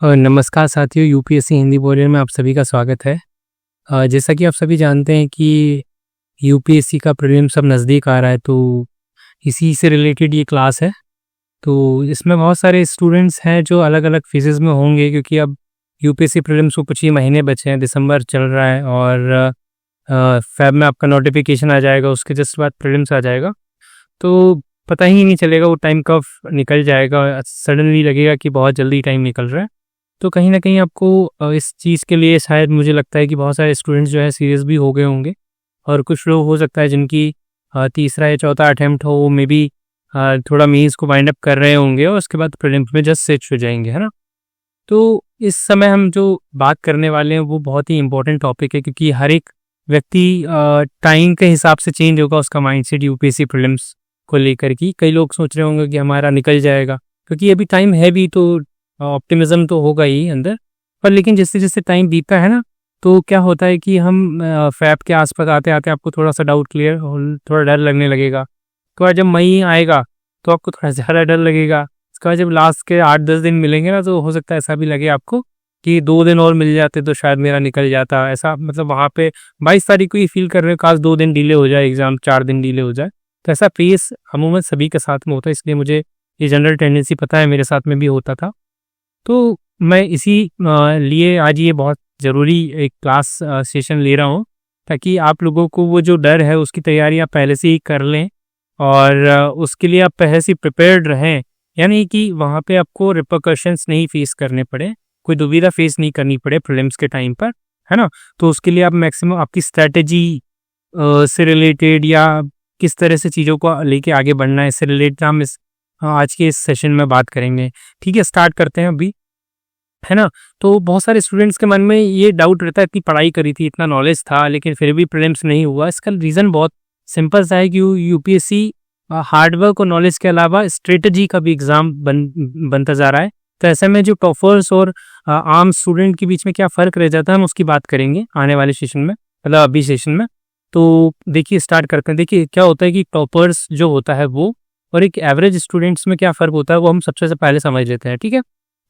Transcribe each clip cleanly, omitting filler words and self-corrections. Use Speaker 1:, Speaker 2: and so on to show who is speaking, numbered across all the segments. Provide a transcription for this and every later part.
Speaker 1: नमस्कार साथियों, UPSC Hindi warrior में आप सभी का स्वागत है। जैसा कि आप सभी जानते हैं कि यूपीएससी का प्रीलिम सब नज़दीक आ रहा है, तो इसी से रिलेटेड ये क्लास है। तो इसमें बहुत सारे स्टूडेंट्स हैं जो अलग अलग फेजेस में होंगे, क्योंकि अब यूपीएससी प्रीलिम्स को कुछ ही महीने बचे हैं। दिसंबर चल रहा है और फेब में आपका नोटिफिकेशन आ जाएगा, उसके जस्ट बाद प्रीलिम्स आ जाएगा। तो पता ही नहीं चलेगा वो टाइम कब निकल जाएगा। सडनली लगेगा कि बहुत जल्दी टाइम निकल रहा है। तो कहीं ना कहीं आपको इस चीज़ के लिए शायद मुझे लगता है कि बहुत सारे स्टूडेंट्स जो है सीरियस भी हो गए होंगे, और कुछ लोग हो सकता है जिनकी तीसरा या चौथा अटेम्प्ट हो, वो मे बी थोड़ा मेंस को वाइंड अप कर रहे होंगे और उसके बाद प्रीलिम्स में जस्ट सेट हो जाएंगे, है ना। तो इस समय हम जो बात करने वाले हैं वो बहुत ही इंपॉर्टेंट टॉपिक है, क्योंकि हर एक व्यक्ति टाइम के हिसाब से चेंज होगा उसका माइंडसेट यूपीएससी प्रीलिम्स को लेकर। कि कई लोग सोच रहे होंगे कि हमारा निकल जाएगा, क्योंकि अभी टाइम है भी, तो ऑप्टिमिज्म तो होगा ही अंदर। पर लेकिन जैसे जैसे टाइम बीतता है ना, तो क्या होता है कि हम फैब के आसपास आते आते आपको थोड़ा सा डाउट क्लियर, थोड़ा डर लगने लगेगा। तो बाद जब मई आएगा तो आपको थोड़ा ज़्यादा डर लगेगा। उसके बाद जब लास्ट के 8-10 दिन मिलेंगे ना, तो हो सकता है ऐसा भी लगे आपको कि 2 दिन और मिल जाते तो शायद मेरा निकल जाता। ऐसा मतलब वहाँ पे 22 तारीख को ये फील कर रहे हो काश 2 दिन डिले हो जाए, एग्ज़ाम 4 दिन डिले हो जाए। तो ऐसा फेस अमूमन सभी के साथ में होता है, इसलिए मुझे ये जनरल टेंडेंसी पता है, मेरे साथ में भी होता था। तो मैं इसी लिए आज ये बहुत ज़रूरी एक क्लास सेशन ले रहा हूँ, ताकि आप लोगों को वो जो डर है उसकी तैयारी आप पहले से ही कर लें, और उसके लिए आप पहले से प्रिपेयर्ड रहें। यानी कि वहाँ पे आपको रिपरकशंस नहीं फेस करने पड़े, कोई दुविधा फेस नहीं करनी पड़े प्रीलिम्स के टाइम पर, है ना। तो उसके लिए आप मैक्सिमम आपकी स्ट्रैटेजी से रिलेटेड या किस तरह से चीज़ों को लेके आगे बढ़ना है, इससे रिलेटेड हम आज के इस सेशन में बात करेंगे। ठीक है, स्टार्ट करते हैं अभी, है ना। तो बहुत सारे स्टूडेंट्स के मन में ये डाउट रहता है, इतनी पढ़ाई करी थी, इतना नॉलेज था, लेकिन फिर भी प्रीलिम्स नहीं हुआ। इसका रीज़न बहुत सिंपल सा है कि यूपीएससी हार्डवर्क और नॉलेज के अलावा स्ट्रेटजी का भी एग्ज़ाम बनता जा रहा है। तो ऐसे में जो टॉपर्स और आम स्टूडेंट के बीच में क्या फ़र्क रह जाता है, हम उसकी बात करेंगे आने वाले सेशन में, मतलब अभी सेशन में। तो देखिए स्टार्ट करते हैं। देखिए क्या होता है कि टॉपर्स जो होता है वो, और एक एवरेज स्टूडेंट्स में क्या फ़र्क होता है, वो हम सबसे से पहले समझ लेते हैं। ठीक है,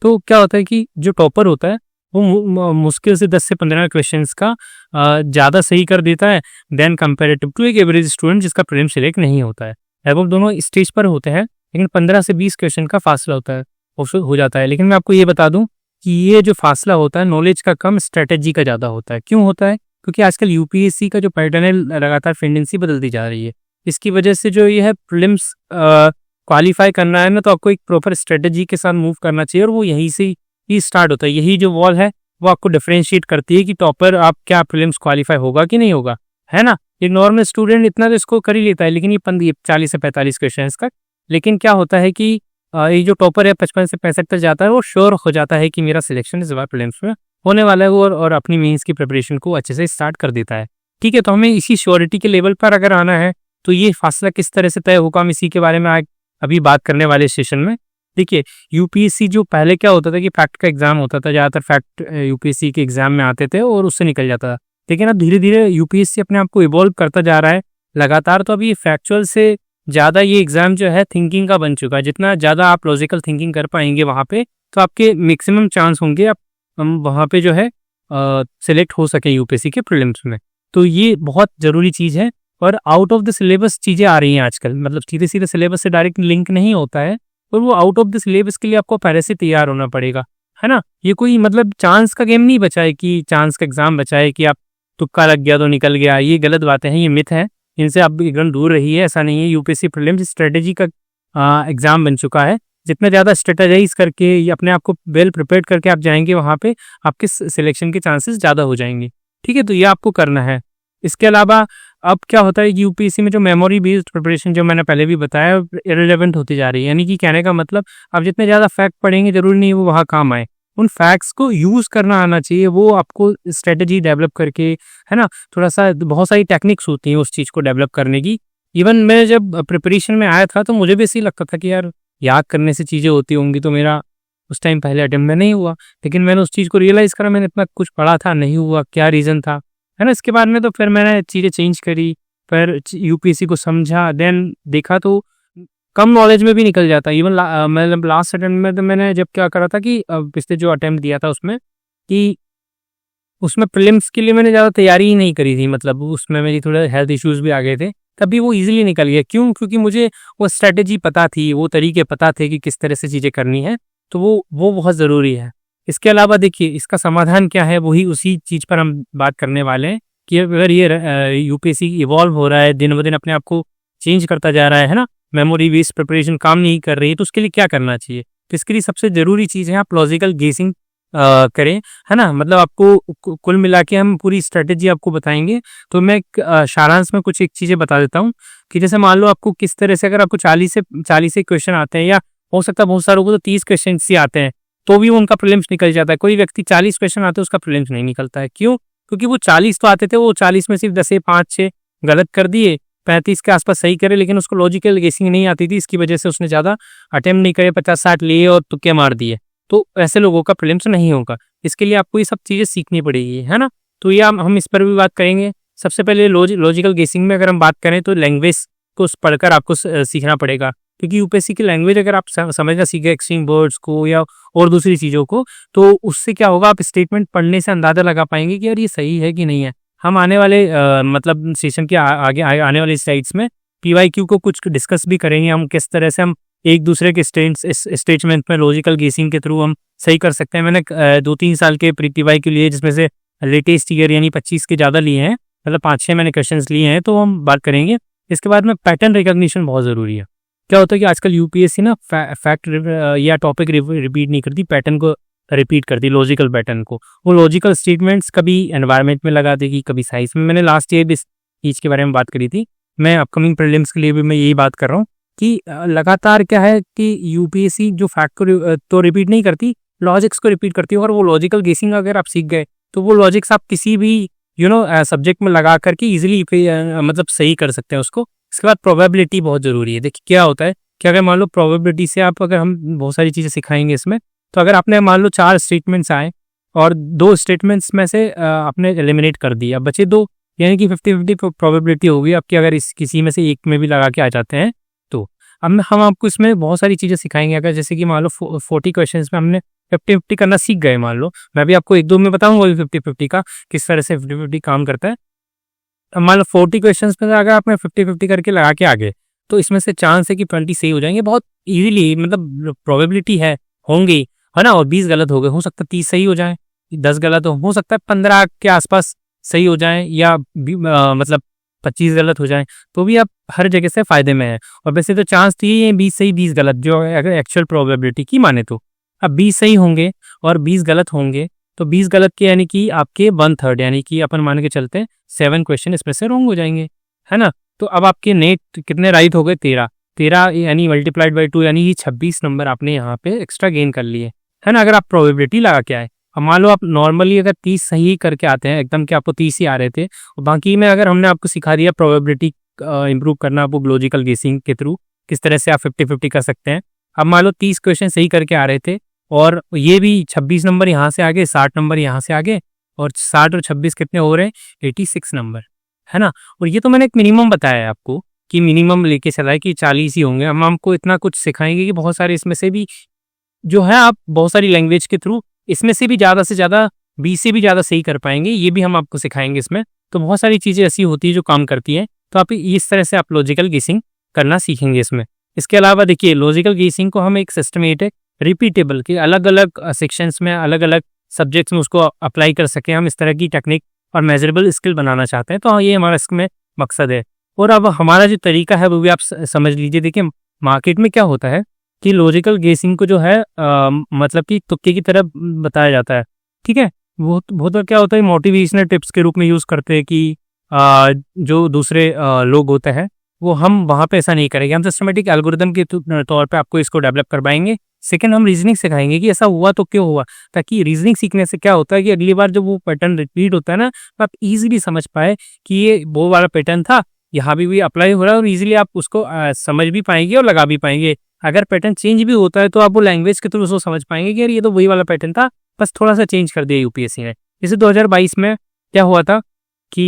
Speaker 1: तो क्या होता है कि जो टॉपर होता है वो मुश्किल से 10 से 15 क्वेश्चंस का ज़्यादा सही कर देता है देन कंपेरेटिव टू एक एवरेज स्टूडेंट जिसका प्रीलिम सिलेक्ट नहीं होता है। वो दोनों स्टेज पर होते हैं, लेकिन 15 से 20 क्वेश्चन का फासला होता है, हो जाता है। लेकिन मैं आपको ये बता दूं कि ये जो फासला होता है नॉलेज का कम, स्ट्रेटेजी का ज़्यादा होता है। क्यों होता है? क्योंकि आजकल यूपीएससी का जो पैटर्न है लगातार टेंडेंसी बदलती जा रही है। इसकी वजह से जो ये है प्रीलिम्स क्वालिफाई करना है ना, तो आपको एक प्रॉपर स्ट्रेटजी के साथ मूव करना चाहिए, और वो यहीं से ही स्टार्ट होता है। यही जो वॉल है वो आपको डिफरेंशिएट करती है कि टॉपर आप क्या प्रीलिम्स क्वालिफाई होगा कि नहीं होगा, है ना। एक नॉर्मल स्टूडेंट इतना तो इसको कर ही लेता है, लेकिन ये 40 से 45 क्वेश्चन का। लेकिन क्या होता है कि ये जो टॉपर है 55 से 65 तक जाता है, वो श्योर हो जाता है कि मेरा सिलेक्शन इस बार प्रीलिम्स में होने वाला है, और अपनी मेंस की प्रिपरेशन को अच्छे से स्टार्ट कर देता है। ठीक है, तो हमें इसी श्योरिटी के लेवल पर अगर आना है, तो ये फासला किस तरह से तय होगा, हम इसी के बारे में अभी बात करने वाले सेशन में। देखिए यूपीएससी जो पहले क्या होता था कि फैक्ट का एग्जाम होता था, ज़्यादातर फैक्ट यूपीएससी के एग्जाम में आते थे और उससे निकल जाता था। लेकिन अब धीरे धीरे यूपीएससी अपने आप को इवॉल्व करता जा रहा है लगातार। तो अभी फैक्चुअल से ज़्यादा ये एग्जाम जो है थिंकिंग का बन चुका है। जितना ज़्यादा आप लॉजिकल थिंकिंग कर पाएंगे वहाँ पे, तो आपके मैक्सिमम चांस होंगे आप वहाँ पे जो है सिलेक्ट हो सके यूपीएससी के प्रीलिम्स में। तो ये बहुत ज़रूरी चीज़ है। और आउट ऑफ द सिलेबस चीज़ें आ रही हैं आजकल, मतलब सीधे सीधे सिलेबस से डायरेक्ट लिंक नहीं होता है, और वो आउट ऑफ द सिलेबस के लिए आपको पहले से तैयार होना पड़ेगा, है ना। ये कोई मतलब चांस का गेम नहीं बचा है कि चांस का एग्जाम बचा है कि आप तुक्का लग गया तो निकल गया। ये गलत बातें हैं, ये मिथ है, इनसे आप एकदम दूर रहिए। ऐसा नहीं है। यूपीएससी प्रीलिम्स स्ट्रेटेजी का एग्जाम बन चुका है। जितना ज़्यादा स्ट्रेटेजाइज करके या अपने आप को वेल प्रिपेयर करके आप जाएंगे वहाँ पे, आपके सिलेक्शन के चांसेस ज़्यादा हो जाएंगे। ठीक है, तो ये आपको करना है। इसके अलावा अब क्या होता है कि यूपीएससी में जो मेमोरी बेस्ड प्रिपरेशन, जो मैंने पहले भी बताया, इरेलेवेंट होती जा रही है। यानी कि कहने का मतलब आप जितने ज़्यादा फैक्ट पढ़ेंगे जरूरी नहीं वो वहाँ काम आए, उन फैक्ट्स को यूज़ करना आना चाहिए। वो आपको स्ट्रेटजी डेवलप करके, है ना, थोड़ा सा बहुत सारी टेक्निक्स होती हैं उस चीज़ को डेवलप करने की। इवन मैं जब प्रिपरेशन में आया था तो मुझे भी ऐसे ही लगता था कि यार याद करने से चीज़ें होती होंगी, तो मेरा उस टाइम पहले अटेम्प्ट में नहीं हुआ। लेकिन मैंने उस चीज़ को रियलाइज़ करा, मैंने इतना कुछ पढ़ा था, नहीं हुआ, क्या रीज़न था, है ना। इसके बाद में तो फिर मैंने चीज़ें चेंज करी, फिर यूपीएससी को समझा, देन देखा तो कम नॉलेज में भी निकल जाता है। इवन मतलब लास्ट अटेम्प्ट में तो मैंने जब क्या करा था कि पिछले जो अटेम्प्ट दिया था उसमें कि उसमें प्रीलिम्स के लिए मैंने ज़्यादा तैयारी ही नहीं करी थी, मतलब उसमें मेरी थोड़े हेल्थ इश्यूज़ भी आ गए थे, तभी वो ईज़िली निकल गया। क्यों? क्योंकि मुझे वो स्ट्रैटेजी पता थी, वो तरीके पता थे कि किस तरह से चीज़ें करनी है, तो वो बहुत ज़रूरी है। इसके अलावा देखिए इसका समाधान क्या है, वही उसी चीज़ पर हम बात करने वाले हैं कि अगर ये यूपीएससी इवॉल्व हो रहा है, दिन ब दिन अपने आप को चेंज करता जा रहा है ना, मेमोरी बेस्ड प्रिपरेशन काम नहीं कर रही है, तो उसके लिए क्या करना चाहिए? तो इसके लिए सबसे ज़रूरी चीज़ है आप लॉजिकल गेसिंग करें, है ना? मतलब आपको कुल मिला के हम पूरी स्ट्रैटेजी आपको बताएँगे। तो मैं एक सारांश में कुछ एक चीज़ें बता देता हूँ कि जैसे मान लो आपको किस तरह से, अगर आपको 40 से क्वेश्चन आते हैं, या हो सकता है बहुत सारों को तो 30 क्वेश्चंस ही आते हैं, तो भी उनका प्रीलिम्स निकल जाता है। कोई व्यक्ति 40 क्वेश्चन आते हैं, उसका प्रीलिम्स नहीं निकलता है। क्यों? क्योंकि वो 40 तो आते थे, वो 40 में सिर्फ 10 5-6 गलत कर दिए, 35 के आसपास सही करे, लेकिन उसको लॉजिकल गेसिंग नहीं आती थी। इसकी वजह से उसने ज़्यादा अटेम्प्ट नहीं करे, 50-60 लिए और तुक्के मार दिए। तो ऐसे लोगों का प्रीलिम्स नहीं होगा। इसके लिए आपको ये सब चीज़ें सीखनी पड़ेगी, है ना? तो ये हम इस पर भी बात करेंगे। सबसे पहले लॉजिकल गेसिंग में अगर हम बात करें तो लैंग्वेज को पढ़कर आपको सीखना पड़ेगा, क्योंकि यूपीएससी की लैंग्वेज अगर आप समझना सीखे, एक्सट्रीम वर्ड्स को या और दूसरी चीज़ों को, तो उससे क्या होगा, आप स्टेटमेंट पढ़ने से अंदाज़ा लगा पाएंगे कि यार ये सही है कि नहीं है। हम आने वाले मतलब सेशन के आगे आने वाले स्लाइड्स में पीवाईक्यू को कुछ डिस्कस भी करेंगे, हम किस तरह से हम एक दूसरे के स्टेटमेंट में लॉजिकल गेसिंग के थ्रू हम सही कर सकते हैं। मैंने 2-3 साल के पीवाईक्यू लिए, जिसमें से लेटेस्ट ईयर यानी 25 के ज़्यादा लिए हैं, मतलब 5-6 मैंने क्वेश्चंस लिए हैं, तो हम बात करेंगे। इसके बाद में पैटर्न रिकॉग्निशन बहुत ज़रूरी है। क्या होता है कि आजकल यूपीएससी ना फैक्ट या टॉपिक रिपीट नहीं करती, पैटर्न को रिपीट करती, लॉजिकल पैटर्न को। वो लॉजिकल स्टेटमेंट्स कभी एनवायरनमेंट में लगा देगी, कभी साइंस में। मैंने लास्ट ईयर भी इस चीज़ के बारे में बात करी थी। मैं अपकमिंग प्रीलिम्स के लिए भी मैं यही बात कर रहा हूँ कि लगातार क्या है कि यूपीएससी जो फैक्ट को तो रिपीट नहीं करती, लॉजिक्स को रिपीट करती है। और वो लॉजिकल गेसिंग अगर आप सीख गए, तो वो लॉजिक्स आप किसी भी सब्जेक्ट में लगा करके ईजिली मतलब सही कर सकते हैं उसको। इसके बाद प्रोबेबिलिटी बहुत ज़रूरी है। देखिए क्या होता है कि अगर मान लो प्रोबेबिलिटी से अगर हम बहुत सारी चीज़ें सिखाएंगे इसमें, तो अगर आपने मान लो 4 स्टेटमेंट्स आए और 2 स्टेटमेंट्स में से आपने एलिमिनेट कर दिया, बचे 2, यानी कि 50-50 प्रोबेबिलिटी होगी आपकी, अगर इस किसी में से एक में भी लगा के आ जाते हैं तो। अब हम आपको इसमें बहुत सारी चीज़ें सिखाएंगे। अगर जैसे कि मान लो 40 क्वेश्चन में हमने 50-50 करना सीख गए, मान लो मैं भी आपको 1-2 में बताऊंगा 50-50 का किस तरह से 50-50 काम करता है। अब मान लो 40 क्वेश्चंस में से अगर आपने 50-50 करके लगा के आ गए, तो इसमें से चांस है कि 20 सही हो जाएंगे बहुत इजीली, मतलब प्रोबेबिलिटी है होंगी, है ना? और 20 गलत हो गए, हो सकता है 30 सही हो जाए, 10 गलत हो सकता है 15 के आसपास सही हो जाए, या मतलब 25 गलत हो जाए, तो भी आप हर जगह से फायदे में है। और वैसे तो चांस तो ये 20 सही 20 गलत, जो अगर एक्चुअल प्रोबेबिलिटी की माने तो। अब 20 सही होंगे और 20 गलत होंगे, तो 20 गलत के यानी कि आपके 1/3, यानी कि अपन मान के चलते हैं 7 क्वेश्चन इसमें से रॉन्ग हो जाएंगे, है ना? तो अब आपके नेट कितने राइट हो गए? 13 यानी मल्टीप्लाइड बाई 2, यानी कि 26 नंबर आपने यहाँ पे एक्स्ट्रा गेन कर लिए, है ना? अगर आप प्रोबेबिलिटी लगा के आए। अब मान लो आप नॉर्मली अगर 30 सही करके आते हैं एकदम, कि आपको 30 ही आ रहे थे, और बाकी में अगर हमने आपको सिखा दिया प्रोबेबिलिटी इंप्रूव करना, आपको लॉजिकल गेसिंग के थ्रू किस तरह से आप 50-50 कर सकते हैं। अब मान लो 30 क्वेश्चन सही करके आ रहे थे, और ये भी 26 नंबर यहाँ से आगे, 60 नंबर यहाँ से आगे, और 60 और 26 कितने हो रहे हैं? 86 नंबर, है ना? और ये तो मैंने एक मिनिमम बताया है आपको कि मिनिमम लेके चला है कि 40 ही होंगे। हम आपको इतना कुछ सिखाएंगे कि बहुत सारे इसमें से भी जो है, आप बहुत सारी लैंग्वेज के थ्रू इसमें से भी ज़्यादा से ज़्यादा 20 से भी ज़्यादा सही कर पाएंगे, ये भी हम आपको सिखाएंगे इसमें। तो बहुत सारी चीज़ें ऐसी होती है जो काम करती हैं, तो आप इस तरह से आप लॉजिकल गेसिंग करना सीखेंगे इसमें। इसके अलावा देखिए लॉजिकल गेसिंग को हम एक सिस्टमेटिक रिपीटेबल के अलग अलग सेक्शंस में, अलग अलग सब्जेक्ट्स में उसको अप्लाई कर सकें, हम इस तरह की टेक्निक और मेजरेबल स्किल बनाना चाहते हैं। तो ये हमारा इसमें मकसद है। और अब हमारा जो तरीका है वो भी आप समझ लीजिए। देखिए मार्केट में क्या होता है कि लॉजिकल गेसिंग को जो है मतलब कि तुक्के की तरह बताया जाता है, ठीक है? वो बहुत बार क्या होता है, मोटिवेशनल टिप्स के रूप में यूज़ करते हैं कि जो दूसरे लोग होते हैं वो, हम वहाँ पे ऐसा नहीं करेंगे। हम सिस्टमेटिक एल्गोरिदम के तौर पे आपको इसको डेवलप करवाएंगे। सेकंड, हम रीजनिंग सिखाएंगे कि ऐसा हुआ तो क्यों हुआ, ताकि रीजनिंग सीखने से क्या होता है कि अगली बार जब वो पैटर्न रिपीट होता है ना, तो आप इजीली समझ पाए कि ये वो वाला पैटर्न था, यहाँ भी अप्लाई हो रहा है, और इजीली आप उसको समझ भी पाएंगे और लगा भी पाएंगे। अगर पैटर्न चेंज भी होता है तो आप वो लैंग्वेज के थ्रू उसको समझ पाएंगे कि यार ये तो वही वाला पैटर्न था, बस थोड़ा सा चेंज कर दिया यूपीएससी ने। जैसे 2022 में क्या हुआ था कि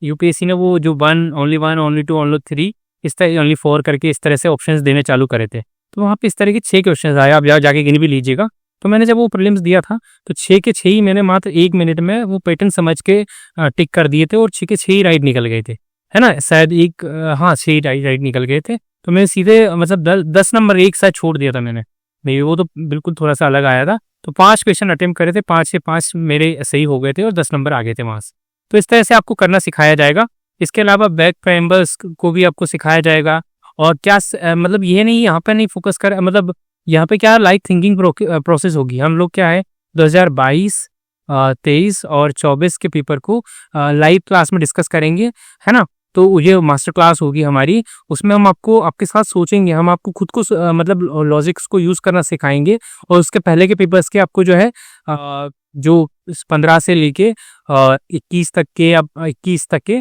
Speaker 1: यूपीएससी ने वो जो 1 ओनली 1 ओनली 2 ओनली 3 इस तरह ओनली 4 करके इस तरह से ऑप्शंस देने चालू करे थे। तो वहाँ पे इस तरह के 6 क्वेश्चंस आए, आप जाके गिन भी लीजिएगा। तो मैंने जब वो प्रीलिम्स दिया था तो 6 के 6 ही मैंने मात्र 1 मिनट में वो पैटर्न समझ के टिक कर दिए थे और 6 के 6 ही राइट निकल गए थे, है ना? शायद एक हाँ 6 राइट निकल गए थे। तो मैंने सीधे मतलब 10 नंबर एक साथ छोड़ दिया था मैंने, मे वो तो बिल्कुल थोड़ा सा अलग आया था। तो 5 क्वेश्चन अटेम्प्ट करे थे, 5 से 5 मेरे सही हो गए थे और 10 नंबर आ गए थे वहाँ से। तो इस तरह से आपको करना सिखाया जाएगा। इसके अलावा बैक फ्रेम्बर्स को भी आपको सिखाया जाएगा। और क्या मतलब ये नहीं, यहाँ पे नहीं फोकस कर, मतलब यहाँ पे क्या लाइक थिंकिंग प्रोसेस होगी। हम लोग क्या है 2022, 23 और 24 के पेपर को लाइव क्लास में डिस्कस करेंगे, है ना? तो ये मास्टर क्लास होगी हमारी, उसमें हम आपको आपके साथ सोचेंगे, हम आपको खुद को मतलब लॉजिक्स को यूज़ करना सिखाएंगे। और उसके पहले के पेपर्स के आपको जो है जो 15 से लेके 21 तक के, अब 21 तक के,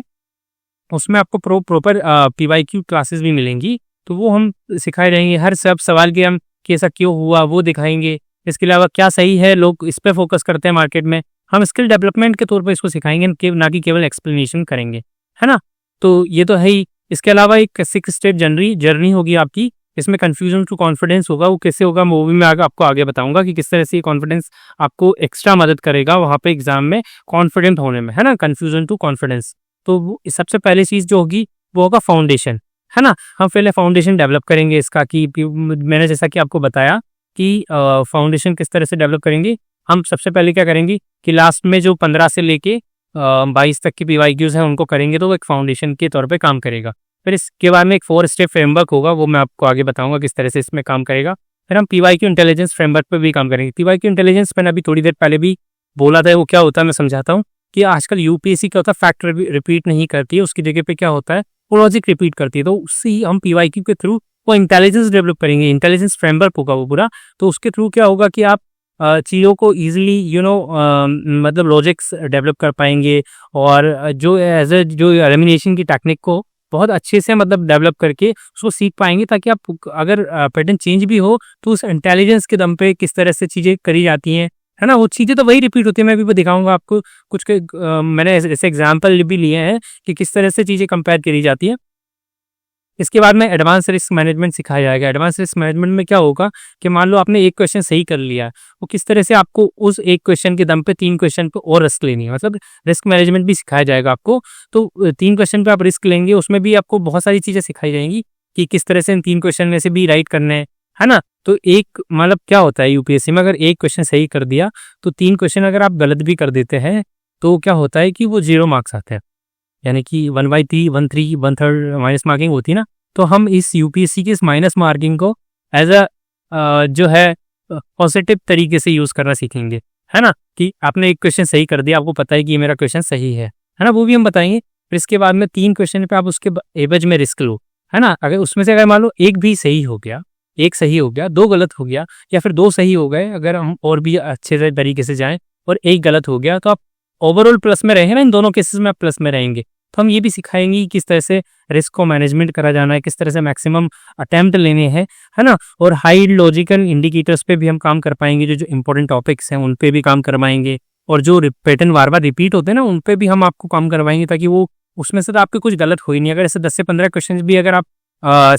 Speaker 1: उसमें आपको प्रॉपर PYQ क्लासेस भी मिलेंगी। तो वो हम सिखाए रहेंगे, हर सब सवाल के हम कि ऐसा क्यों हुआ वो दिखाएंगे। इसके अलावा क्या सही है, लोग इस पे फोकस करते हैं मार्केट में, हम स्किल डेवलपमेंट के तौर पर इसको सिखाएंगे, ना कि केवल एक्सप्लेनेशन करेंगे, है ना? तो ये तो है ही। इसके अलावा एक 6 स्टेप जर्नी होगी आपकी, इसमें कन्फ्यूजन टू कॉन्फिडेंस होगा। वो कैसे होगा वो भी मैं आपको आगे बताऊंगा कि किस तरह से ये कॉन्फिडेंस आपको एक्स्ट्रा मदद करेगा वहाँ पे एग्जाम में कॉन्फिडेंट होने में, है ना? Confusion to confidence. तो सबसे पहली चीज़ जो होगी वो होगा फाउंडेशन, है ना? हम पहले फाउंडेशन डेवलप करेंगे इसका, कि मैंने जैसा कि आपको बताया कि फाउंडेशन किस तरह से डेवलप करेंगे। हम सबसे पहले क्या करेंगे कि लास्ट में जो 15 से लेके 22 तक की PYQs हैं उनको करेंगे, तो वो एक फाउंडेशन के तौर पे काम करेगा। फिर इसके बाद में एक 4 स्टेप फ्रेमवर्क होगा, वो मैं आपको आगे बताऊंगा किस तरह से इसमें काम करेगा। फिर हम PYQ इंटेलिजेंस फ्रेमवर्क पे भी काम करेंगे। PYQ इंटेलिजेंस मैंने अभी थोड़ी देर पहले भी बोला था, वो क्या होता है मैं समझाता हूँ। कि आजकल UPSC क्या होता है, फैक्ट रिपीट नहीं करती है, उसकी जगह पे क्या होता है वो लॉजिक रिपीट करती है। तो उससे ही हम PYQ के थ्रू वो इंटेलिजेंस डेवलप करेंगे, इंटेलिजेंस फ्रेमवर्क होगा वो पूरा। तो उसके थ्रू क्या होगा कि आप चीज़ों को ईजिली मतलब लॉजिक्स डेवलप कर पाएंगे, और जो एज ए जो एलिमिनेशन की टेक्निक को बहुत अच्छे से मतलब डेवलप करके उसको सीख पाएंगे, ताकि आप अगर पैटर्न चेंज भी हो तो उस इंटेलिजेंस के दम पे किस तरह से चीज़ें करी जाती हैं, है ना? वो चीज़ें तो वही रिपीट होती है। मैं भी दिखाऊंगा आपको कुछ के मैंने ऐसे एग्जाम्पल भी लिए हैं कि किस तरह से चीज़ें कंपेयर करी जाती हैं। इसके बाद में एडवांस रिस्क मैनेजमेंट सिखाया जाएगा। एडवांस रिस्क मैनेजमेंट में क्या होगा कि मान लो आपने एक क्वेश्चन सही कर लिया, वो किस तरह से आपको उस एक क्वेश्चन के दम पे 3 क्वेश्चन पे और रिस्क लेनी है, मतलब रिस्क मैनेजमेंट भी सिखाया जाएगा आपको। तो 3 क्वेश्चन पे आप रिस्क लेंगे, उसमें भी आपको बहुत सारी चीज़ें सिखाई जाएंगी कि किस तरह से इन 3 क्वेश्चन में से भी राइट करने हैं, है ना? तो एक मतलब क्या होता है UPSC में, अगर एक क्वेश्चन सही कर दिया तो 3 क्वेश्चन अगर आप गलत भी कर देते हैं तो क्या होता है कि वो 0 मार्क्स आते हैं, यानी कि 1/3, 1/3, 1/3 माइनस मार्किंग होती है ना। तो हम इस UPSC की इस माइनस मार्किंग को एज अ जो है पॉजिटिव तरीके से यूज़ करना सीखेंगे, है ना? कि आपने एक क्वेश्चन सही कर दिया, आपको पता है कि ये मेरा क्वेश्चन सही है ना? वो भी हम बताएंगे। फिर इसके बाद में 3 क्वेश्चन पे आप उसके एवज में रिस्क लो, है ना? अगर उसमें से अगर मान लो एक भी सही हो गया, एक सही हो गया, 2 गलत हो गया, या फिर 2 सही हो गए, अगर हम और भी अच्छे से तरीके से जाएं, और एक गलत हो गया, तो आप ओवरऑल प्लस में रहेंगे ना। इन दोनों केसेस में आप प्लस में रहेंगे। तो हम ये भी सिखाएंगे कि किस तरह से रिस्क को मैनेजमेंट करा जाना है, किस तरह से मैक्सिमम अटेम्प्ट लेने हैं, है ना? और हाई लॉजिकल इंडिकेटर्स पे भी हम काम कर पाएंगे, जो इंपॉर्टेंट टॉपिक्स हैं उन पे भी काम करवाएंगे। और जो पैटर्न बार बार रिपीट होते हैं ना, उन पे भी हम आपको काम करवाएंगे, ताकि वो उसमें से तो आपके कुछ गलत हो ही नहीं। अगर ऐसे 10 से 15 क्वेश्चन भी अगर आप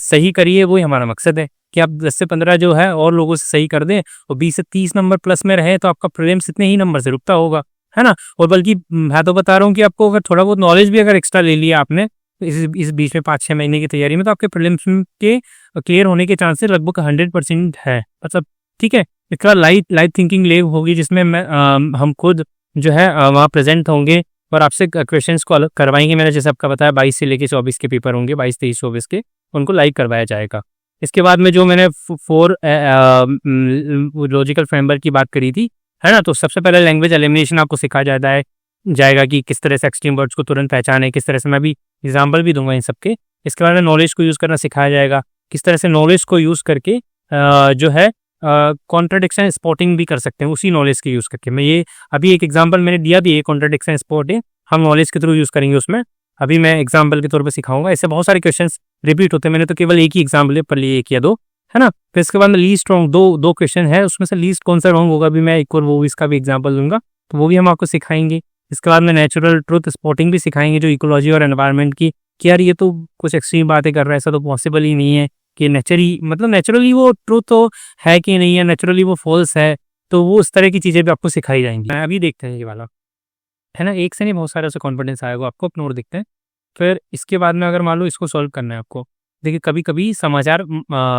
Speaker 1: सही करिए, वही हमारा मकसद है कि आप 10 से 15 जो है और लोगों से सही कर दें, और 20 से 30 नंबर प्लस में रहे, तो आपका प्रीलिम्स इतने ही नंबर से रुकता होगा, है ना? और बल्कि मैं तो बता रहा हूँ कि आपको अगर थोड़ा बहुत नॉलेज भी अगर एक्स्ट्रा ले लिया आपने इस बीच में 5-6 महीने की तैयारी में, तो आपके प्रीलिम्स के क्लियर होने के चांसेस लगभग 100% है, मतलब ठीक है। इसका लाइव थिंकिंग लैब होगी, जिसमें हम खुद जो है वहाँ प्रेजेंट होंगे और आपसे क्वेश्चंस को अलग करवाएंगे। मैंने जैसे आपका बताया 22 से लेके 24 के पेपर होंगे, 22, 23, 24 के, उनको लाइव करवाया जाएगा। इसके बाद में जो मैंने 4 लॉजिकल फ्रेमवर्क की बात करी थी, है ना? तो सबसे पहले लैंग्वेज एलिमिनेशन आपको सिखाया जाएगा कि किस तरह से एक्सट्रीम वर्ड्स को तुरंत पहचाने, किस तरह से, मैं भी एग्जाम्पल भी दूंगा इन सबके। इसके बाद में नॉलेज को यूज़ करना सिखाया जाएगा, किस तरह से नॉलेज को यूज़ करके जो है कॉन्ट्राडिक्शन स्पॉटिंग भी कर सकते हैं उसी नॉलेज के यूज़ करके। मैं ये अभी एक एग्जाम्पल मैंने दिया भी, ये कॉन्ट्राडिक्शन स्पॉटिंग हम नॉलेज के थ्रू यूज़ करेंगे उसमें। अभी मैं एग्जाम्पल के तौर पर सिखाऊंगा। ऐसे बहुत सारे क्वेश्चन रिपीट होते हैं, मैंने तो केवल एक ही एग्जाम्पल पर लिए, 1 या 2, है ना? फिर इसके बाद में लीस्ट रॉन्ग, दो क्वेश्चन है, उसमें से लीस्ट कौन सा रॉन्ग होगा भी मैं एक और वो इसका भी एग्जाम्पल दूंगा, तो वो भी हम आपको सिखाएंगे। इसके बाद में नेचुरल ट्रुथ स्पॉटिंग भी सिखाएंगे, जो इकोलॉजी और एनवायरनमेंट की कि यार ये तो कुछ एक्सट्रीम बातें कर रहा है, ऐसा तो पॉसिबल ही नहीं है कि नेचुरली वो ट्रूथ तो है कि नहीं है, नेचुरली वो फॉल्स है। तो वो उस तरह की चीज़ें भी आपको सिखाई जाएंगी। मैं अभी देखते हैं ये वाला, है ना, एक से नहीं बहुत सारे उससे कॉन्फिडेंस आएगा आपको। अपने और देखते हैं। फिर इसके बाद में अगर मान लो इसको सॉल्व करना है आपको, देखिए कभी कभी समाचार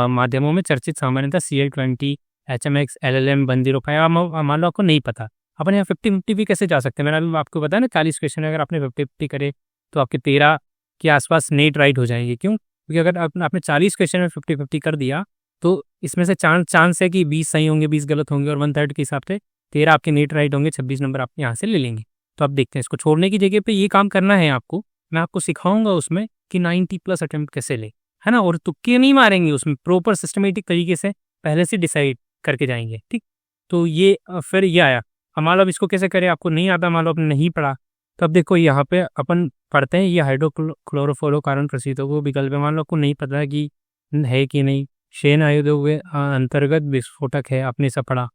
Speaker 1: माध्यमों में चर्चित सामान्यतः CL20, HMX, LLM 105, मान लो आपको नहीं पता, अपन यहाँ 50-50 भी कैसे जा सकते हैं। मैंने अभी आपको बताया ना 40 क्वेश्चन अगर आपने 50-50 करे तो आपके 13 के आसपास नेट राइट हो जाएंगे। क्यों? क्योंकि अगर आपने 40 क्वेश्चन में 50-50 कर दिया तो इसमें से चांस है कि 20 सही होंगे, 20 गलत होंगे, और 1/3 के हिसाब से 13 आपके नेट राइट होंगे, 26 नंबर आप यहाँ से ले लेंगे। तो आप देखते हैं, इसको छोड़ने की जगह पे ये काम करना है आपको। मैं आपको सिखाऊंगा उसमें कि 90+ अटेम्प्ट कैसे ले, है ना, और तुक्के नहीं मारेंगे उसमें, प्रॉपर सिस्टमेटिक तरीके से पहले से डिसाइड करके जाएंगे। ठीक, तो ये फिर ये आया। अब मान लो अब इसको कैसे करें, आपको नहीं आता, मान लो आपने नहीं पढ़ा, तो अब देखो यहाँ पे अपन पढ़ते हैं ये हाइड्रोक्लोरोफ्लोरोकार्बन प्रशीतों को विकल्प है। मान लो आपको नहीं पता है कि है कि नहीं, शेन आयुधों के अंतर्गत विस्फोटक है, आपने सब पढ़ा।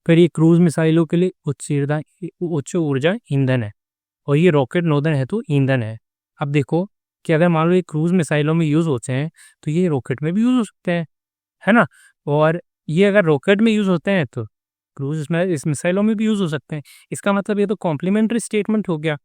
Speaker 1: फिर ये क्रूज मिसाइलों के लिए उच्च ऊर्जा ईंधन है, और ये रॉकेट नोदन है तो ईंधन है। अब देखो कि अगर मान लो ये क्रूज मिसाइलों में यूज़ होते हैं तो ये रॉकेट में भी यूज़ हो सकते हैं, है ना, और ये अगर रॉकेट में यूज़ होते हैं तो क्रूज में इस मिसाइलों में भी यूज़ हो सकते हैं। इसका मतलब ये तो कॉम्प्लीमेंट्री स्टेटमेंट हो गया,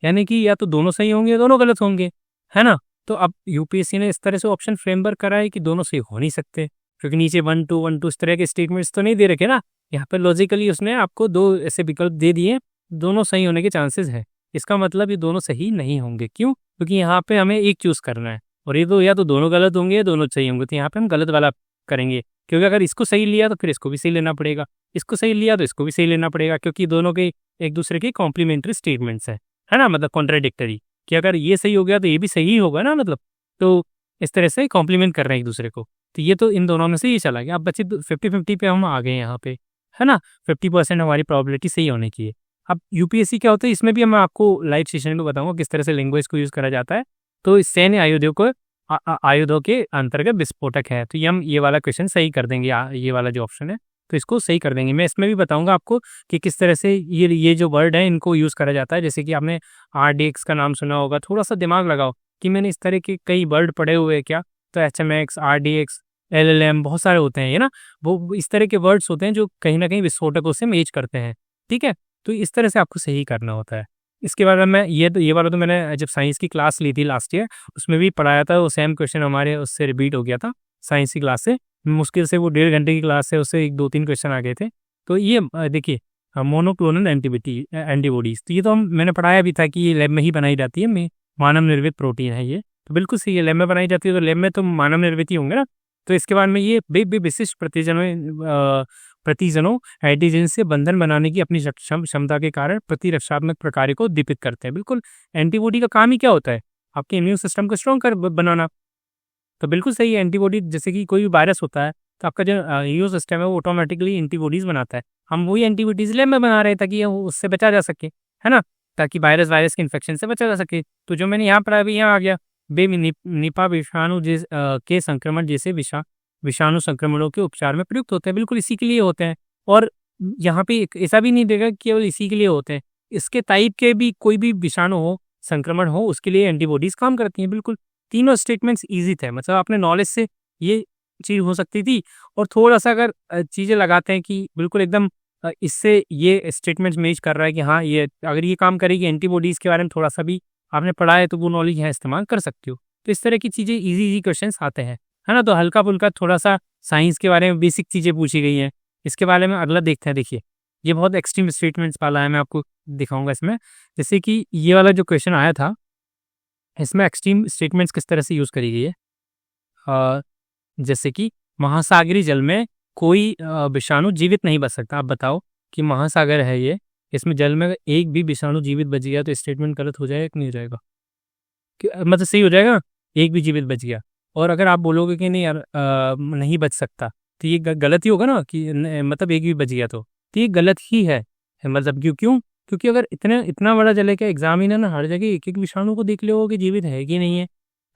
Speaker 1: यानी कि या तो दोनों सही होंगे या दोनों गलत होंगे, है ना। तो अब यूपीएससी ने इस तरह से ऑप्शन फ्रेमवर्क करा है कि दोनों सही हो नहीं सकते, क्योंकि नीचे 1 2 इस तरह के स्टेटमेंट्स तो नहीं दे रखे ना। यहाँ पर लॉजिकली उसने आपको 2 ऐसे विकल्प दे दिए, दोनों सही होने के चांसेस है। इसका मतलब ये दोनों सही नहीं होंगे। क्यों? क्योंकि यहाँ पे हमें एक चूज करना है, और ये तो या तो दोनों गलत होंगे या दोनों सही होंगे। तो यहाँ पे हम गलत वाला करेंगे, क्योंकि अगर इसको सही लिया तो फिर इसको भी सही लेना पड़ेगा, इसको सही लिया तो इसको भी सही लेना पड़ेगा, क्योंकि दोनों के एक दूसरे के कॉम्प्लीमेंट्री स्टेटमेंट्स है ना, मतलब कॉन्ट्राडिक्टरी, कि अगर ये सही हो गया तो ये भी सही होगा ना, मतलब तो इस तरह से कॉम्प्लीमेंट कर रहे हैं एक दूसरे को। तो ये तो इन दोनों में से ये चला गया। अब बच्चे 50-50 पे हम आ गए यहाँ पे, है ना, 50% हमारी प्रोबेबिलिटी सही होने की है। अब यूपीएससी क्या होता है, इसमें भी मैं आपको लाइव सेशन में बताऊंगा किस तरह से लैंग्वेज को यूज़ करा जाता है। तो सैन्य आयुधों को आयुधों के अंतर्गत विस्फोटक है, तो हम ये वाला क्वेश्चन सही कर देंगे, ये वाला जो ऑप्शन है तो इसको सही कर देंगे। मैं इसमें भी बताऊंगा आपको कि किस तरह से ये जो वर्ड है इनको यूज़ करा जाता है। जैसे कि आपने RDX का नाम सुना होगा, थोड़ा सा दिमाग लगाओ कि मैंने इस तरह के कई वर्ड पढ़े हुए हैं क्या। तो HMX, RDX, LLM बहुत सारे होते हैं, ये ना, वो इस तरह के वर्ड्स होते हैं जो कहीं ना कहीं विस्फोटकों से मैच करते हैं। ठीक है, तो इस तरह से आपको सही करना होता है। इसके बाद मैं ये वाला तो मैंने जब साइंस की क्लास ली थी लास्ट ईयर, उसमें भी पढ़ाया था। वो सेम क्वेश्चन हमारे उससे रिपीट हो गया था साइंस की क्लास से। मुश्किल से वो 1.5 घंटे की क्लास है, उससे 2-3 क्वेश्चन आ गए थे। तो ये देखिए मोनोक्लोनल एंटीबॉडीज, तो ये तो मैंने पढ़ाया भी था कि ये लैब में ही बनाई जाती है, मानव निर्मित प्रोटीन है ये। तो बिल्कुल सही है, लैब में बनाई जाती है, तो लैब में तो मानव निर्मित ही होंगे ना। तो इसके बाद में ये विशिष्ट प्रतिजनों एंटीजन से बंधन बनाने की अपनी क्षमता के कारण प्रतिरक्षात्मक प्रक्रिया को दीपित करते हैं। बिल्कुल, एंटीबॉडी का काम ही क्या होता है, आपके इम्यून सिस्टम को स्ट्रॉन्ग कर बनाना। तो बिल्कुल सही है, एंटीबॉडी जैसे कि कोई भी वायरस होता है तो आपका जो इम्यून सिस्टम है वो ऑटोमेटिकली एंटीबॉडीज बनाता है। हम वही एंटीबॉडीज लैब में बना रहे हैं ताकि उससे बचा जा सके, है ना, ताकि वायरस के इन्फेक्शन से बचा जा सके। तो जो मैंने यहाँ पढ़ा अभी यहाँ आ गया, निपा विषाणु के संक्रमण जैसे विषाणु संक्रमणों के उपचार में प्रयुक्त होते हैं। बिल्कुल इसी के लिए होते हैं, और यहाँ पे ऐसा भी नहीं देगा केवल इसी के लिए होते हैं, इसके टाइप के भी कोई भी विषाणु हो, संक्रमण हो, उसके लिए एंटीबॉडीज काम करती हैं। बिल्कुल तीनों स्टेटमेंट्स इजी थे, मतलब अपने नॉलेज से ये चीज़ हो सकती थी। और थोड़ा सा अगर चीज़ें लगाते हैं कि बिल्कुल एकदम इससे ये स्टेटमेंट्स मैच कर रहा है कि हाँ ये अगर ये काम करेगी, एंटीबॉडीज़ के बारे में थोड़ा सा भी आपने पढ़ा है तो वो नॉलेज यहाँ इस्तेमाल कर सकते हो। तो इस तरह की चीज़ें इजी क्वेश्चन आते हैं, है ना। तो हल्का फुल्का थोड़ा सा साइंस के बारे में बेसिक चीज़ें पूछी गई हैं। इसके बारे में अगला देखते हैं। देखिए ये बहुत एक्सट्रीम स्टेटमेंट्स वाला है, मैं आपको दिखाऊंगा इसमें। जैसे कि ये वाला जो क्वेश्चन आया था, इसमें एक्सट्रीम स्टेटमेंट्स किस तरह से यूज़ करी गई है। जैसे कि महासागरीय जल में कोई विषाणु जीवित नहीं बच सकता। आप बताओ कि महासागर है ये, इसमें जल में एक भी विषाणु जीवित बच गया तो स्टेटमेंट गलत हो जाएगा कि नहीं हो जाएगा, मतलब सही हो जाएगा, एक भी जीवित बच गया। और अगर आप बोलोगे कि नहीं यार नहीं बच सकता, तो ये गलत ही होगा ना, कि मतलब एक भी बच गया तो ये गलत ही है। मतलब क्यों? क्योंकि अगर इतना बड़ा जल है, क्या एग्जाम ही ना हर जगह एक विषाणु को देख लो कि जीवित है कि नहीं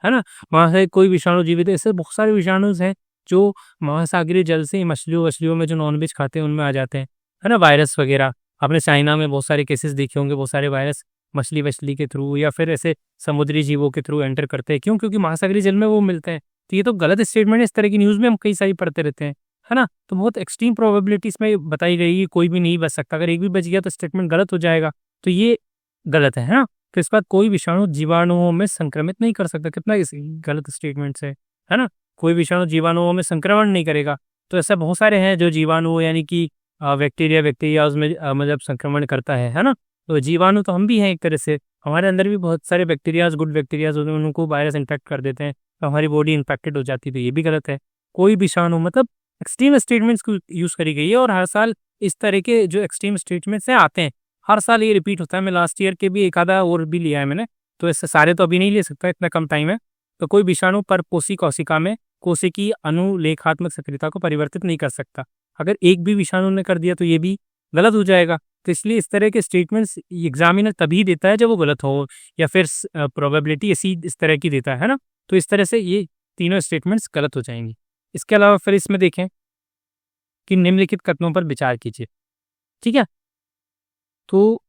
Speaker 1: है ना। वहाँ से कोई विषाणु जीवित है, ऐसे बहुत सारे विषाणु हैं जो महासागरीय जल से मछलियों में जो नॉनवेज खाते हैं उनमें आ जाते हैं, है ना, वायरस वगैरह। आपने चाइना में बहुत सारे केसेस देखे होंगे, बहुत सारे वायरस मछली वछली के थ्रू या फिर ऐसे समुद्री जीवों के थ्रू एंटर करते हैं। क्यों? क्योंकि महासागरीय जल में वो मिलते हैं। तो ये तो गलत स्टेटमेंट है, इस तरह की न्यूज़ में हम कई सारी पढ़ते रहते हैं, है ना? तो बहुत एक्सट्रीम प्रोबेबिलिटीज़ में बताई गई है कि कोई भी नहीं बच सकता, अगर एक भी बच गया तो स्टेटमेंट गलत हो जाएगा, तो ये गलत है ना? तो इसके बाद कोई विषाणु जीवाणुओं में संक्रमित नहीं कर सकता, कितना इस गलत स्टेटमेंट्स है ना? कोई विषाणु जीवाणुओं में संक्रमण नहीं करेगा, तो ऐसे बहुत सारे हैं जो जीवाणु यानी कि बैक्टीरिया उसमें मतलब संक्रमण करता है ना? तो जीवाणु तो हम भी हैं एक तरह से, हमारे अंदर भी बहुत सारे बैक्टीरियाज, गुड बैक्टीरियाज होते हैं, उनको वायरस इन्फेक्ट कर देते हैं, तो हमारी बॉडी इन्फेक्टेड हो जाती है, तो ये भी गलत है। कोई विषाणु मतलब एक्सट्रीम स्टेटमेंट्स को यूज़ करी गई है और हर साल इस तरह के जो एक्सट्रीम स्टेटमेंट्स हैं आते हैं, हर साल ये रिपीट होता है। मैं लास्ट ईयर के भी एक आधा और भी लिया है मैंने, तो ऐसे सारे तो अभी नहीं ले सकता, इतना कम टाइम है। तो कोई विषाणु परपोषी कोशिका में कोशिकीय अनुलेखात्मक सक्रियता को परिवर्तित नहीं कर सकता। अगर एक भी विषाणु ने कर दिया तो ये भी गलत हो जाएगा। तो इसलिए इस तरह के स्टेटमेंट्स एग्जामिनर तभी देता है जब वो गलत हो या फिर प्रोबेबिलिटी इस तरह की देता है ना? तो इस तरह से ये तीनों स्टेटमेंट्स गलत हो जाएंगी। इसके अलावा फिर इसमें देखें कि निम्नलिखित कथनों पर विचार कीजिए, ठीक है? तो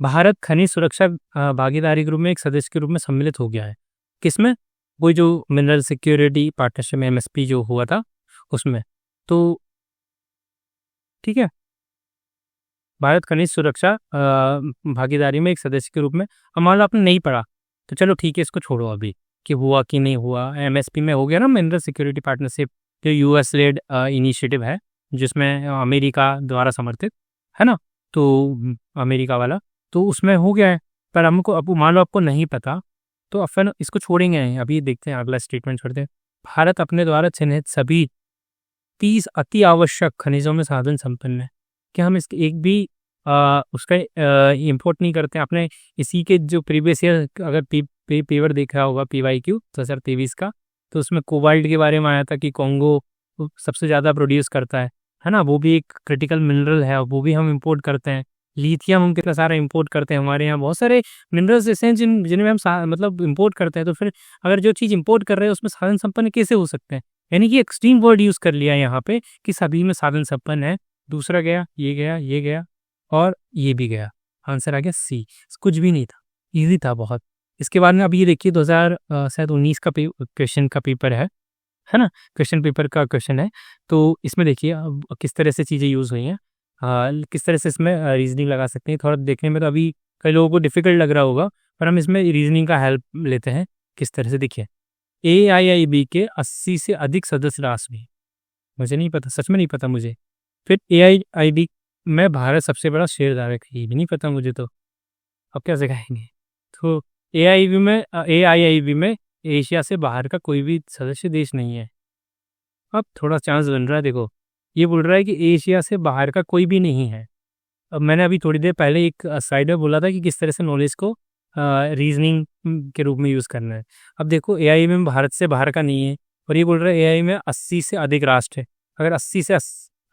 Speaker 1: भारत खनिज सुरक्षा भागीदारी ग्रुप में एक सदस्य के रूप में सम्मिलित हो गया है। किसमें? वो जो मिनरल सिक्योरिटी पार्टनरशिप में MSP जो हुआ था उसमें। तो ठीक है, भारत खनिज सुरक्षा भागीदारी में एक सदस्य के रूप में। अब मान लो आपने नहीं पढ़ा तो चलो ठीक है, इसको छोड़ो अभी कि हुआ कि नहीं हुआ। MSP में हो गया ना, मिनरल सिक्योरिटी पार्टनरशिप, जो US लेड इनिशिएटिव है जिसमें अमेरिका द्वारा समर्थित है ना, तो अमेरिका वाला, तो उसमें हो गया है। पर हमको अब मान लो आपको नहीं पता तो अपन इसको छोड़ेंगे, अभी देखते हैं अगला स्टेटमेंट छोड़ते हैं। भारत अपने द्वारा चिन्हित सभी 30 अति आवश्यक खनिजों में साधन संपन्न है। क्या हम इसके एक भी उसका इंपोर्ट नहीं करते हैं? आपने इसी के जो प्रीवियस ईयर अगर पेपर देखा होगा PYQ 2023 का, तो उसमें कोबाल्ट के बारे में आया था कि कॉन्गो सबसे ज़्यादा प्रोड्यूस करता है ना? वो भी एक क्रिटिकल मिनरल है, वो भी हम इंपोर्ट करते हैं। लिथियम हम कितना सारा इंपोर्ट करते हैं, हमारे यहाँ बहुत सारे मिनरल्स ऐसे हैं जिनमें हम मतलब इंपोर्ट करते हैं। तो फिर अगर जो चीज़ इंपोर्ट कर रहे हैं उसमें साधन संपन्न कैसे हो सकते हैं? यानी कि एक्सट्रीम वर्ड यूज़ कर लिया यहाँ पे कि सभी में साधन संपन्न है। दूसरा गया, ये गया और ये भी गया। आंसर आ गया C। कुछ भी नहीं था, ईजी था बहुत। इसके बाद में अब ये देखिए 2019 का क्वेश्चन का पेपर है ना? क्वेश्चन पेपर का क्वेश्चन है, तो इसमें देखिए अब किस तरह से चीज़ें यूज़ हुई हैं, किस तरह से इसमें रीजनिंग लगा सकते हैं। थोड़ा देखने में तो अभी कई लोगों को डिफिकल्ट लग रहा होगा, पर हम इसमें रीजनिंग का हेल्प लेते हैं। किस तरह से देखिए, AIIB के 80 से अधिक सदस्य राष्ट्र भी, मुझे नहीं पता, सच में नहीं पता मुझे। फिर AIIB में भारत सबसे बड़ा शेयरधारक है, ये भी नहीं पता मुझे, तो अब क्या सिखाएंगे? तो AIIB में एशिया से बाहर का कोई भी सदस्य देश नहीं है। अब थोड़ा चांस बन रहा है, देखो ये बोल रहा है कि एशिया से बाहर का कोई भी नहीं है। अब मैंने अभी थोड़ी देर पहले एक साइड में बोला था कि किस तरह से नॉलेज को रीजनिंग के रूप में यूज़ करना है। अब देखो AIIB में भारत से बाहर का नहीं है और ये बोल रहा है AIIB में 80 से अधिक राष्ट्र है। अगर 80 से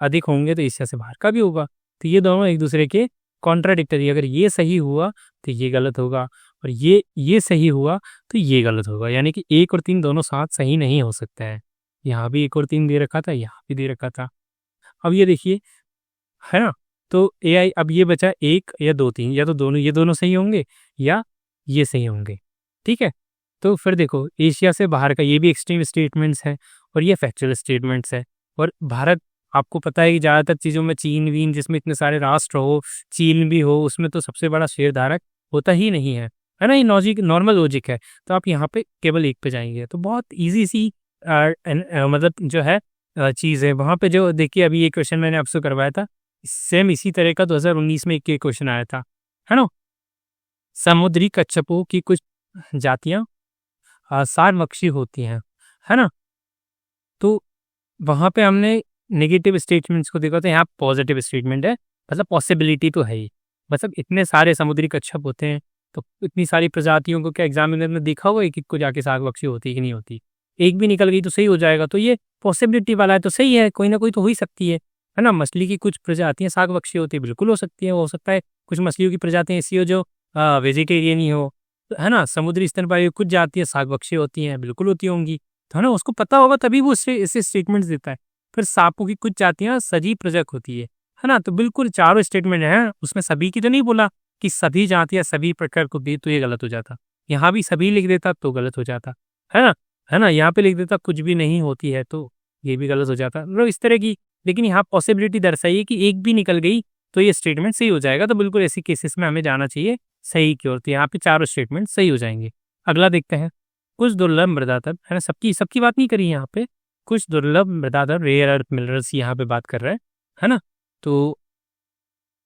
Speaker 1: अधिक होंगे तो एशिया से बाहर का भी होगा, तो ये दोनों एक दूसरे के कॉन्ट्राडिक्टरी। अगर ये सही हुआ तो ये गलत होगा और ये सही हुआ तो ये गलत होगा, यानी कि 1 और 3 दोनों साथ सही नहीं हो सकते हैं। यहाँ भी 1 और 3 दे रखा था, यहाँ भी दे रखा था। अब ये देखिए, है ना? तो अब ये बचा 1 या 2 3, या तो दोनों, ये दोनों सही होंगे या ये सही होंगे, ठीक है? तो फिर देखो एशिया से बाहर का, ये भी एक्सट्रीम स्टेटमेंट्स है और ये फैक्चुअल स्टेटमेंट्स है। और भारत, आपको पता है कि ज़्यादातर चीज़ों में चीन वीन, जिसमें इतने सारे राष्ट्र हो, चीन भी हो, उसमें तो सबसे बड़ा शेयरधारक होता ही नहीं है ना? ये नॉर्मल लॉजिक है। तो आप यहाँ पे केवल 1 पे जाएंगे, तो बहुत ईजी सी मतलब जो है चीज़ है। वहाँ पे जो देखिए, अभी ये क्वेश्चन मैंने आपसे करवाया था, सेम इसी तरह का 2019 में एक क्वेश्चन आया था, है ना? समुद्री कच्छपों की कुछ जातियाँ सार्वभक्षी होती हैं, है ना? तो वहाँ पे हमने नेगेटिव स्टेटमेंट्स को देखा, तो यहाँ पॉजिटिव स्टेटमेंट है, मतलब पॉसिबिलिटी तो है ही। मतलब इतने सारे समुद्री कच्छप होते हैं, तो इतनी सारी प्रजातियों को क्या एग्जामिनर ने देखा होगा एक-एक को जाके सार्वभक्षी होती है कि नहीं होती? एक भी निकल गई तो सही हो जाएगा। तो ये पॉसिबिलिटी वाला है, तो सही है, कोई ना कोई तो हो ही सकती है ना? मछली की कुछ प्रजातियाँ शाकभक्षी होती है, बिल्कुल हो सकती है। हो सकता है कुछ मछलियों की प्रजातियाँ ऐसी हो जो वेजिटेरियन ही हो, है ना? समुद्री स्तनपायी कुछ जातियाँ शाकभक्षी होती हैं, बिल्कुल होती होंगी, तो है ना? उसको पता होगा तभी वो ऐसे स्टेटमेंट्स देता है। फिर सांपों की कुछ जातियाँ सजीव प्रजक होती है ना? तो बिल्कुल चारों स्टेटमेंट हैं, उसमें सभी की तो नहीं बोला, कि सभी जाति या सभी प्रकार को भी, तो ये गलत हो जाता। यहाँ भी सभी लिख देता तो गलत हो जाता, है ना। यहाँ पे लिख देता कुछ भी नहीं होती है, तो ये भी गलत हो जाता, मतलब इस तरह की। लेकिन यहाँ पॉसिबिलिटी दर्शाइए कि एक भी निकल गई तो ये स्टेटमेंट सही हो जाएगा। तो बिल्कुल ऐसी केसेस में हमें जाना चाहिए सही की ओर। तो यहाँ पे चारों स्टेटमेंट सही हो जाएंगे। अगला देखते हैं, कुछ दुर्लभ मृदातव, है ना, सबकी बात नहीं करी यहाँ पे, कुछ दुर्लभ मृदातव रेयर अर्थ मिनरल्स यहाँ पे बात कर रहे हैं, है ना। तो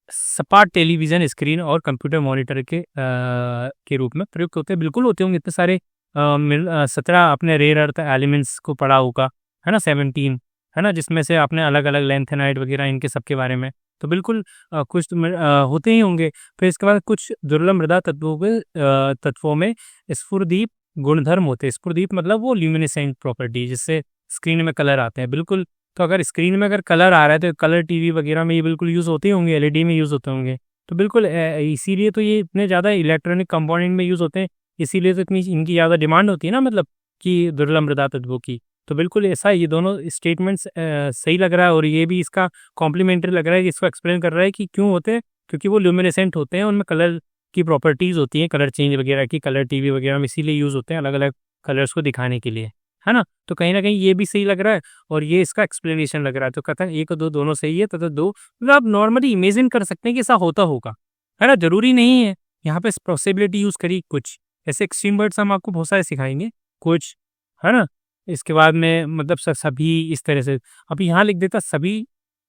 Speaker 1: सपाट टेलीविजन स्क्रीन और कंप्यूटर मॉनिटर के रूप में प्रयुक्त होते हैं। बिल्कुल होते होंगे, इतने सारे 17 आपने रेयर अर्थ एलिमेंट्स को पढ़ा होगा, है ना, 17, है ना, जिसमें से आपने अलग अलग लैंथेनाइट वगैरह इनके सबके बारे में, तो बिल्कुल कुछ तो होते ही होंगे। फिर इसके बाद कुछ दुर्लभ मृदा तत्वों में स्फुरदीप गुणधर्म होते हैं। स्फुरदीप मतलब वो ल्यूमिनेसेंट प्रॉपर्टी, जिससे स्क्रीन में कलर आते हैं। बिल्कुल, तो अगर स्क्रीन में अगर कलर आ रहा है तो कलर टीवी वगैरह में ये बिल्कुल यूज़ होते होंगे, एलईडी में यूज़ होते होंगे। तो बिल्कुल इसीलिए तो ये इतने ज़्यादा इलेक्ट्रॉनिक कंपोनेंट में यूज़ होते हैं, इसीलिए तो इतनी इनकी ज़्यादा डिमांड होती है ना, मतलब कि दुर्लभ मृदा तत्वों की। तो बिल्कुल ऐसा ये दोनों स्टेटमेंट्स सही लग रहा है, और ये भी इसका कॉम्प्लीमेंट्री लग रहा है कि इसको एक्सप्लेन कर रहा है कि क्यों होते हैं, क्योंकि वो ल्यूमिनेसेंट होते हैं, उनमें कलर की प्रॉपर्टीज़ होती हैं, कलर चेंज वगैरह की, कलर टीवी वगैरह में इसीलिए यूज़ होते हैं, अलग अलग कलर्स को दिखाने के लिए, है ना। तो कहीं ना कहीं ये भी सही लग रहा है और ये इसका एक्सप्लेनेशन लग रहा है। तो कहता है 1 और 2 दोनों सही है, तथा 2 मतलब आप नॉर्मली इमेजिन कर सकते हैं कि ऐसा होता होगा, है ना, जरूरी नहीं है। यहाँ पे पॉसिबिलिटी यूज़ करी कुछ, ऐसे एक्सट्रीम वर्ड्स हम आपको बहुत सारे सिखाएंगे कुछ, है ना। इसके बाद में मतलब सभी इस तरह से, अब यहाँ लिख देता सभी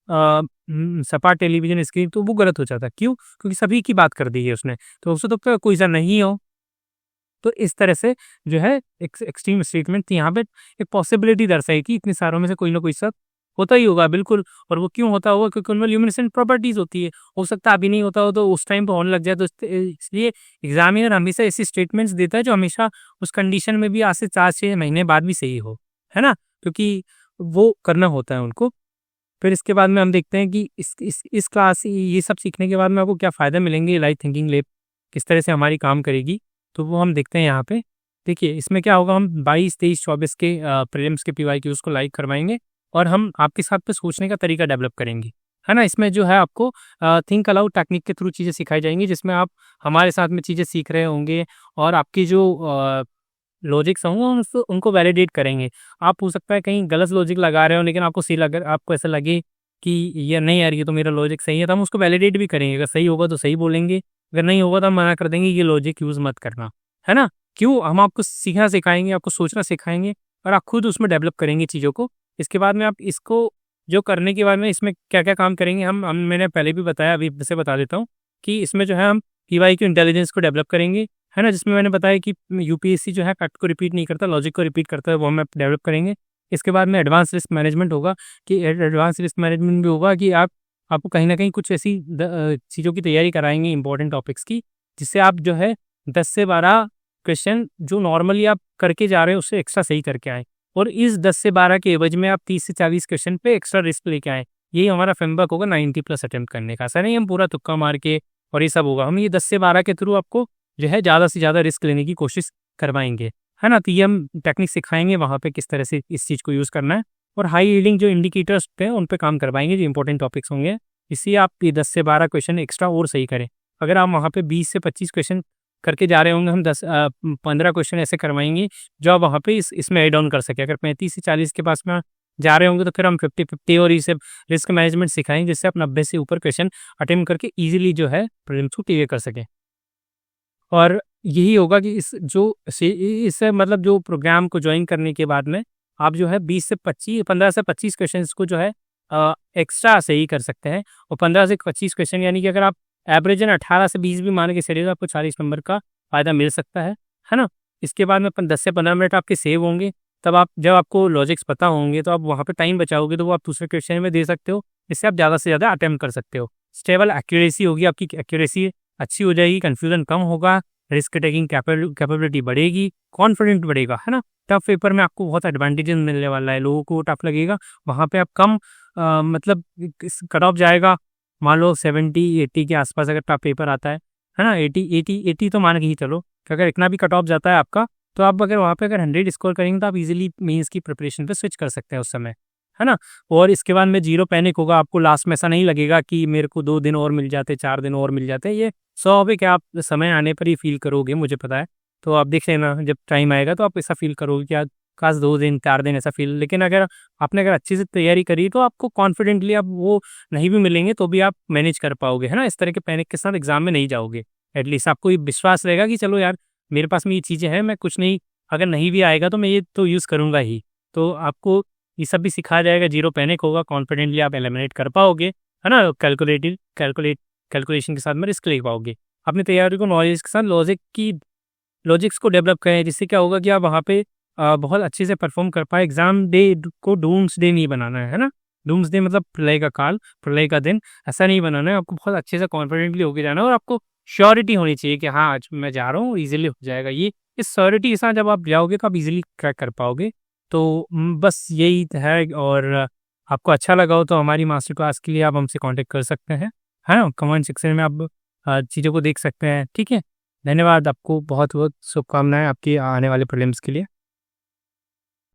Speaker 1: सपाट टेलीविजन स्क्रीन, तो वो गलत हो जाता। क्यों? क्योंकि सभी की बात कर दी है उसने, तो उससे तो कोई सा नहीं हो। तो इस तरह से जो है एक एक्सट्रीम स्टेटमेंट यहाँ पे एक पॉसिबिलिटी दर्शाई कि इतने सारों में से कोई ना कोई सब होता ही होगा, बिल्कुल। और वो क्यों होता होगा? क्योंकि उनमें ल्यूमिनेसेंट प्रॉपर्टीज होती है। हो सकता है अभी नहीं होता हो तो उस टाइम पे होने लग जाए। तो इसलिए एग्जामिनर हमेशा ऐसी स्टेटमेंट्स देता है जो हमेशा उस कंडीशन में भी आज से 4-6 महीने बाद भी सही हो, है ना, क्योंकि वो करना होता है उनको। फिर इसके बाद में हम देखते हैं कि इस क्लास ये सब सीखने के बाद में आपको क्या फ़ायदा मिलेंगे, लाइट थिंकिंग लैब किस तरह से हमारी काम करेगी, तो वो हम देखते हैं यहाँ पे। देखिए इसमें क्या होगा, हम 22, 23, 24 के प्रीलिम्स के पीवाईक्यूज को लाइक करवाएंगे और हम आपके साथ पे सोचने का तरीका डेवलप करेंगे, है ना। इसमें जो है आपको थिंक अलाउड टेक्निक के थ्रू चीज़ें सिखाई जाएंगी, जिसमें आप हमारे साथ में चीज़ें सीख रहे होंगे और आपकी जो लॉजिक्स होंगे उनको वैलिडेट करेंगे। आप हो सकता है कहीं गलत लॉजिक लगा रहे हो, लेकिन आपको सही लगे, आपको ऐसा लगे कि ये नहीं यार ये तो मेरा लॉजिक सही है, तो हम उसको वैलिडेट भी करेंगे। अगर सही होगा तो सही बोलेंगे, अगर नहीं होगा तो हम मना कर देंगे ये लॉजिक यूज़ मत करना, है ना। क्यों? हम आपको सीखना सिखाएंगे, आपको सोचना सिखाएंगे और आप खुद उसमें डेवलप करेंगे चीज़ों को। इसके बाद में आप इसको जो करने के बाद में इसमें क्या-क्या काम करेंगे हम मैंने पहले भी बताया, अभी फिर से बता देता हूँ कि इसमें जो है हम पीवाईक्यू इंटेलिजेंस को डेवलप करेंगे, है ना, जिसमें मैंने बताया कि यूपीएससी जो है फैक्ट को रिपीट नहीं करता, लॉजिक को रिपीट करता है, वो हम डेवलप करेंगे। इसके बाद में एडवांस रिस्क मैनेजमेंट होगा, कि एडवांस रिस्क मैनेजमेंट भी होगा कि आपको कहीं न कहीं कुछ ऐसी चीज़ों की तैयारी कराएँगे इंपॉर्टेंट टॉपिक्स की, जिससे आप जो है 10 से 12 क्वेश्चन जो नॉर्मली आप करके जा रहे हो उससे एक्स्ट्रा सही करके आएँ, और इस 10 से 12 के एवज में आप 30 से 40 क्वेश्चन पे एक्स्ट्रा रिस्क लेके आएँ। यही हमारा फ्रेमवर्क होगा 90+ अटेम्प्ट करने का। ऐसा नहीं हम पूरा तुक्का मार के और ये सब होगा, हम ये 10 से 12 के थ्रू आपको जो है ज़्यादा से ज़्यादा रिस्क लेने की कोशिश करवाएंगे, है ना। तो ये हम टेक्निक सिखाएंगे वहाँ पे किस तरह से इस चीज़ को यूज़ करना है, और हाई यील्डिंग जो इंडिकेटर्स पे उन पे काम करवाएंगे, जो इंपॉर्टेंट टॉपिक्स होंगे। इससे आप ये 10 से 12 क्वेश्चन एक्स्ट्रा और सही करें। अगर आप वहाँ पे 20 से 25 क्वेश्चन करके जा रहे होंगे, हम 15 क्वेश्चन ऐसे करवाएंगे जो आप वहाँ पे इसमें एड ऑन कर सके। अगर 35 से 40 के पास में जा रहे होंगे तो फिर हम 50-50 और इसे रिस्क मैनेजमेंट सिखाएंगे, जिससे आप 90 से ऊपर क्वेश्चन अटेम्प्ट करके ईजिली जो है प्रीलिम्स को क्लियर कर सकें। और यही होगा कि इस मतलब जो प्रोग्राम को ज्वाइन करने के बाद में आप जो है 15 से 25 क्वेश्चंस को जो है एक्स्ट्रा सही कर सकते हैं, और 15 से 25 क्वेश्चन यानी कि अगर आप एवरेज 18 से 20 भी मान के चलिए तो आपको 40 नंबर का फ़ायदा मिल सकता है ना। इसके बाद में 10 से 15 मिनट आपके सेव होंगे, तब आप जब आपको लॉजिक्स पता होंगे तो आप वहाँ पे टाइम बचाओगे, तो वो आप दूसरे क्वेश्चन में दे सकते हो, जिससे आप ज़्यादा से ज़्यादा अटेम्प्ट कर सकते हो। स्टेबल एक्यूरेसी होगी, आपकी एक्यूरेसी अच्छी हो जाएगी, कन्फ्यूजन कम होगा, रिस्क टेकिंग कैपेबिलिटी बढ़ेगी, कॉन्फिडेंट बढ़ेगा, है ना। टफ पेपर में आपको बहुत एडवांटेजेस मिलने वाला है। लोगों को टफ लगेगा, वहाँ पे आप कम मतलब कट ऑफ जाएगा। मान लो 70-80 के आसपास अगर टफ पेपर आता है ना, 80 तो मान के ही चलो कि अगर इतना भी कट ऑफ जाता है आपका, तो आप अगर वहाँ पे 100 स्कोर करेंगे तो आप इजीली मेंस की प्रिपरेशन पे स्विच कर सकते हैं उस समय, है ना? और इसके बाद में ज़ीरो पैनिक होगा, आपको लास्ट में ऐसा नहीं लगेगा कि मेरे को 2 दिन और मिल जाते, 4 दिन और मिल जाते। ये स्वाभाविक है, आप समय आने पर ही फ़ील करोगे, मुझे पता है। तो आप देख लेना, जब टाइम आएगा तो आप ऐसा फ़ील करोगे कि यार काश 2 दिन, 4 दिन ऐसा फ़ील। लेकिन अगर आपने अच्छे से तैयारी करी तो आपको कॉन्फिडेंटली आप वो नहीं भी मिलेंगे तो भी आप मैनेज कर पाओगे, है ना? इस तरह के पैनिक के साथ एग्ज़ाम में नहीं जाओगे। एटलीस्ट आपको ये विश्वास रहेगा कि चलो यार, मेरे पास में ये चीज़ें हैं, मैं कुछ नहीं, अगर नहीं भी आएगा तो मैं ये तो यूज़ करूँगा ही। तो आपको ये सब भी सिखाया जाएगा, ज़ीरो पैनिक होगा, कॉन्फिडेंटली आप एलिमिनेट कर पाओगे, है ना? कैलकुलेशन के साथ में रिस्क ले पाओगे। अपनी तैयारी को नॉलेज के साथ लॉजिक्स को डेवलप करें, जिससे क्या होगा कि आप वहाँ पे बहुत अच्छे से परफॉर्म कर पाए। एग्जाम डे को डूम्सडे नहीं बनाना है ना? डूम्सडे मतलब प्रलय का काल, प्रलय का दिन, ऐसा नहीं बनाना है। आपको बहुत अच्छे से कॉन्फिडेंटली होके जाना है और आपको श्योरिटी होनी चाहिए कि हाँ, आज मैं जा रहा हूँ, ईजिली हो जाएगा ये। इस श्योरिटी के साथ जब आप जाओगे तो आप ईजिली क्रैक कर पाओगे। तो बस यही है। और आपको अच्छा लगा हो तो हमारी मास्टर क्लास के लिए आप हमसे कॉन्टेक्ट कर सकते हैं, है ना? कमेंट सेक्शन में आप चीज़ों को देख सकते हैं, ठीक है? धन्यवाद, आपको बहुत-बहुत शुभकामनाएँ आपके आने वाले प्रीलिम्स के लिए।